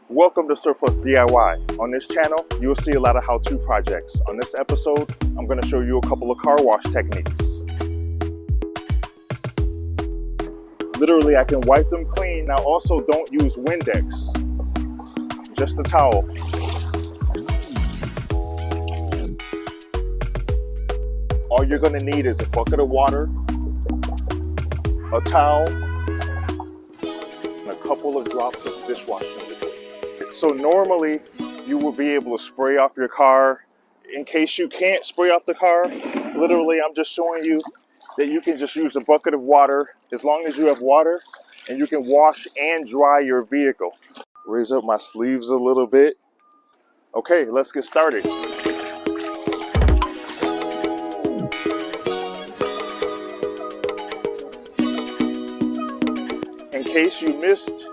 Welcome to Surplus DIY. On this channel, you'll see a lot of how-to projects. On this episode, I'm going to show you a couple of car wash techniques. Literally, I can wipe them clean. Now also, don't use Windex, just a towel. All you're going to need is a bucket of water, a towel, and a couple of drops of dishwashing liquid. So normally you will be able to spray off your car. In case you can't spray off the car, literally I'm just showing you that you can just use a bucket of water as long as you have water, and you can wash and dry your vehicle. Raise up my sleeves a little bit. Okay, let's get started. In case you missed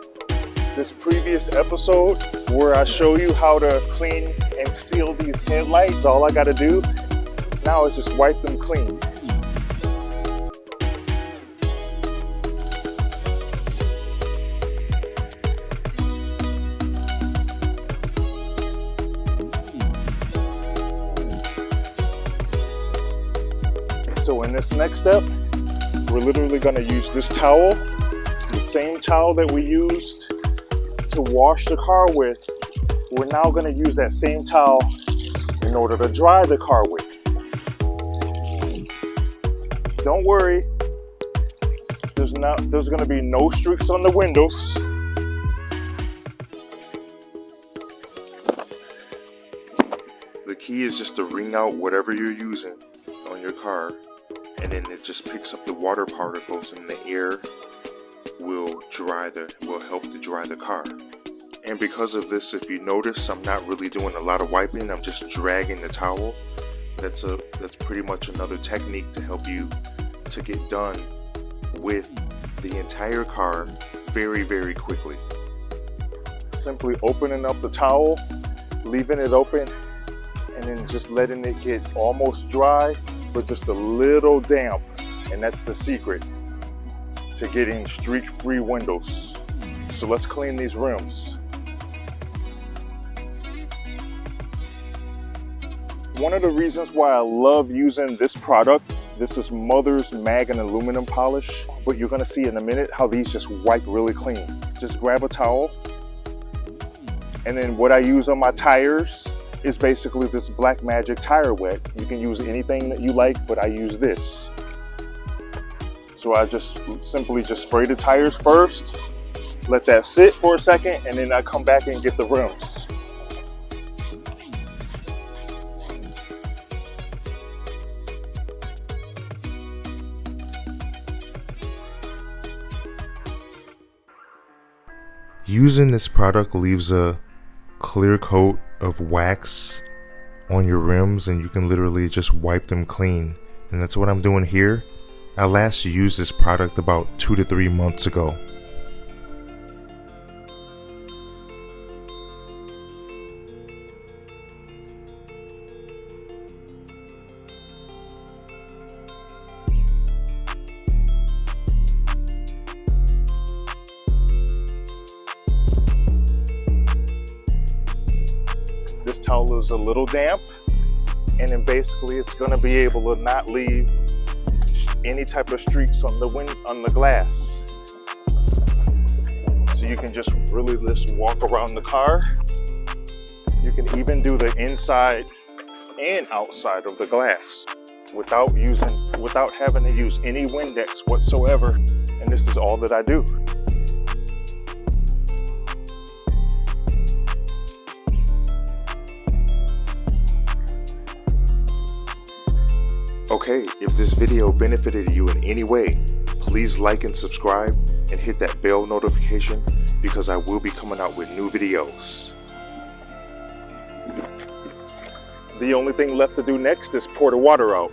this previous episode where I show you how to clean and seal these headlights, all I gotta do now is just wipe them clean. So in this next step, we're literally gonna use this towel, the same towel that we used to wash the car with. We're now going to use that same towel in order to dry the car with. Don't worry, there's going to be no streaks on the windows. The key is just to wring out whatever you're using on your car, and then it just picks up the water particles, and the air will help to dry the car. And because of this, if you notice, I'm not really doing a lot of wiping, I'm just dragging the towel. That's pretty much another technique to help you to get done with the entire car very, very quickly. Simply opening up the towel, leaving it open, and then just letting it get almost dry, but just a little damp. And that's the secret to getting streak-free windows. So let's clean these rims. One of the reasons why I love using this product, this is Mother's Mag and Aluminum Polish, but you're gonna see in a minute how these just wipe really clean. Just grab a towel, and then what I use on my tires is basically this Black Magic Tire Wet. You can use anything that you like, but I use this. So I just simply spray the tires first, let that sit for a second, and then I come back and get the rims. Using this product leaves a clear coat of wax on your rims, and you can literally just wipe them clean. And that's what I'm doing here. I last used this product about 2 to 3 months ago. This towel is a little damp, and then basically it's going to be able to not leave any type of streaks on the glass. So you can just really just walk around the car. You can even do the inside and outside of the glass without having to use any Windex whatsoever. And this is all that I do. Okay, if this video benefited you in any way, please like and subscribe and hit that bell notification, because I will be coming out with new videos. The only thing left to do next is pour the water out.